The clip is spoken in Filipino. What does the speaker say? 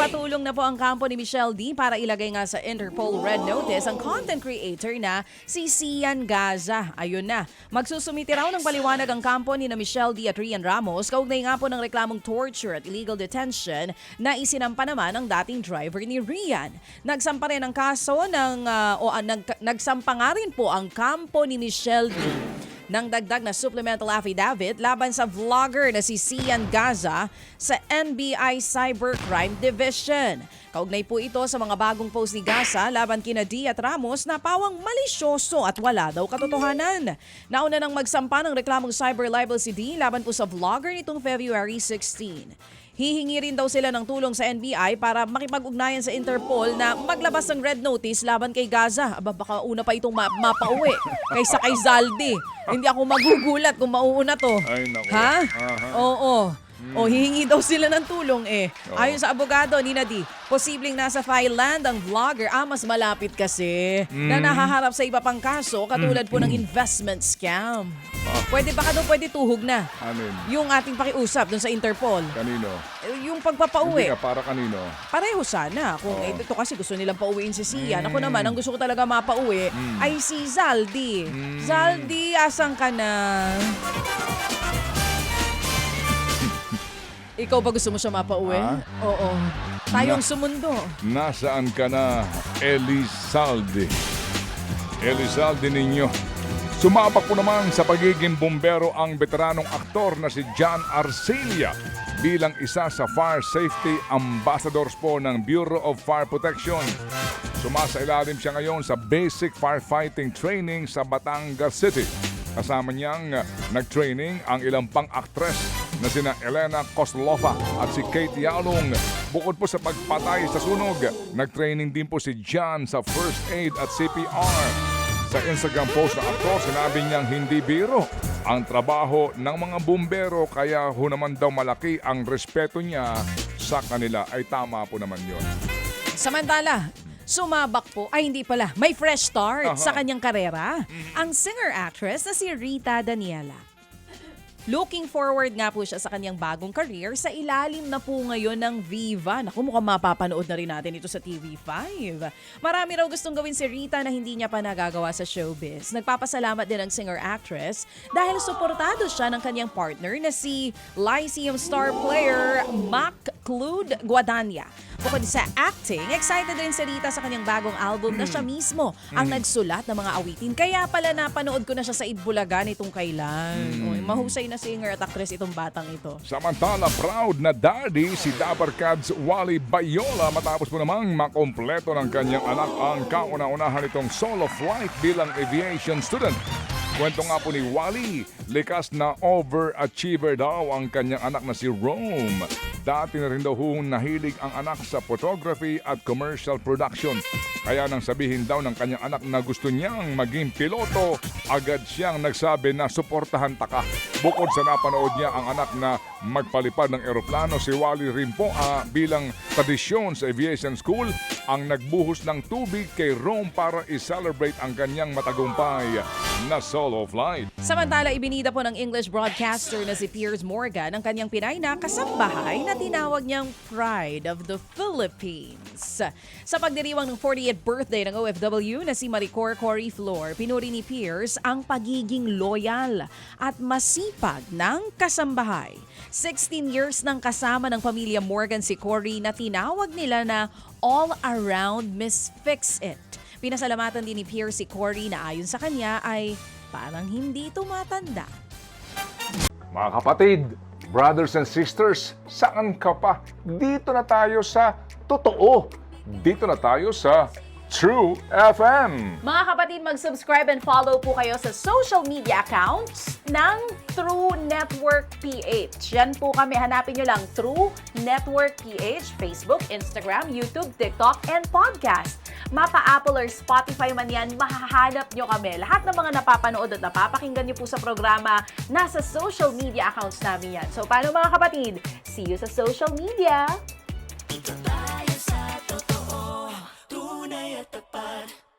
Nagpatulong na po ang kampo ni Michelle D para ilagay nga sa Interpol Red Notice ang content creator na si Sian Gaza. Ayun na, magsusumiti raw ng paliwanag ang kampo ni na Michelle D at Rian Ramos kaugnay nga po ng reklamong torture at illegal detention na isinampa naman ng dating driver ni Rian. Nagsampa rin ang kaso nagsampa nga rin po ang kampo ni Michelle D ng dagdag na supplemental affidavit laban sa vlogger na si Sian Gaza sa NBI Cybercrime Division. Kaugnay po ito sa mga bagong post ni Gaza laban kina D at Ramos na pawang malisyoso at wala daw katotohanan. Nauna nang magsampa ng reklamong cyber libel si D laban po sa vlogger nitong February 16. Hihingi rin daw sila ng tulong sa NBI para makipag-ugnayan sa Interpol na maglabas ng red notice laban kay Gaza. Aba, baka una pa itong mapauwi kaysa kay Zaldi. Hindi ako magugulat kung mauuna to. Ay, naku. Ha? Aha. Oo. O hihingi daw sila ng tulong eh. Ayon sa abogado ni Nadi, posibleng nasa Thailand ang vlogger. Mas malapit kasi na nahaharap sa iba pang kaso katulad po ng investment scam. Pwede baka daw pwede tuhog na Anin? yung ating pakiusap dun sa Interpol. Kanino? Yung Hindi pagpapauwi. ka, para kanino? Pareho sana. Kung ito kasi gusto nilang pauwiin si Sian. Ako naman, ang gusto ko talaga mapauwi ay si Zaldi. Zaldi, asan ka na? Ikaw ba gusto mo siya mapauwi? Oo. Tayong sumundo. Nasaan ka na, Elizalde? Elizalde ninyo. Sumapak po naman sa pagiging bumbero ang veteranong aktor na si John Arcelia bilang isa sa Fire Safety Ambassadors po ng Bureau of Fire Protection. Sumasailalim siya ngayon sa basic firefighting training sa Batangas City. Kasama niyang nag-training ang ilang pang-aktres na sina Elena Koslova at si Kate Yalong. Bukod po sa pagpatay sa sunog, nag-training din po si John sa first aid at CPR. Sa Instagram post na aktor, sinabi niyang hindi biro ang trabaho ng mga bumbero kaya ho naman daw malaki ang respeto niya sa kanila. Ay tama po naman yun. Samantala, sumabak po, ay hindi pala, may fresh start sa kanyang karera. Ang singer-actress na si Rita Daniela. Looking forward nga po siya sa kanyang bagong career sa ilalim na po ngayon ng Viva. Naku, mukhang mapapanood na rin natin ito sa TV5. Marami raw gustong gawin si Rita na hindi niya pa nagagawa sa showbiz. Nagpapasalamat din ang singer-actress dahil suportado siya ng kanyang partner na si Lyceum star player Mac Clude Guadagna. Bukod sa acting, excited rin si Rita sa kanyang bagong album na siya mismo ang nagsulat ng mga awitin. Kaya pala napanood ko na siya sa Itbulaga nitong kailan. Mahusay na singer at actress itong batang ito. Samantala, proud na daddy si Dapper Cats Wally Bayola matapos po namang makompleto ng kanyang anak ang kauna-unahan nitong solo flight bilang aviation student. Kwento nga po ni Wally, likas na overachiever daw ang kanyang anak na si Rome. Dati na rin daw nahilig ang anak sa photography at commercial production. Kaya nang sabihin daw ng kanyang anak na gusto niyang maging piloto, agad siyang nagsabi na suportahan ta ka. Bukod sa napanood niya ang anak na magpalipad ng eroplano, si Wally rin po bilang tradisyon sa aviation school ang nagbuhos ng tubig kay Rome para i-celebrate ang kanyang matagumpay na solo flight. Samantala, ibinida po ng English broadcaster na si Piers Morgan ang kanyang Pinay na kasambahay na tinawag niyang Pride of the Philippines. Sa pagdiriwang ng 40th birthday ng OFW na si Maricor Cory Flor, pinuri ni Piers ang pagiging loyal at masipag ng kasambahay. 16 years nang kasama ng pamilya Morgan si Cory na tinawag nila na all-around Miss Fix-It. Pinasalamatan din ni Piers si Cory na ayon sa kanya ay parang hindi tumatanda. Mga kapatid, brothers and sisters, saan ka pa? Dito na tayo sa totoo. Dito na tayo sa True FM. Mga kapatid, mag-subscribe and follow po kayo sa social media accounts ng True Network PH. Yan po kami, hanapin nyo lang True Network PH, Facebook, Instagram, YouTube, TikTok, and podcast. Mapa Apple or Spotify man yan, mahahanap nyo kami. Lahat ng mga napapanood at napapakinggan nyo po sa programa, nasa social media accounts namin yan. So paano mga kapatid? See you sa social media!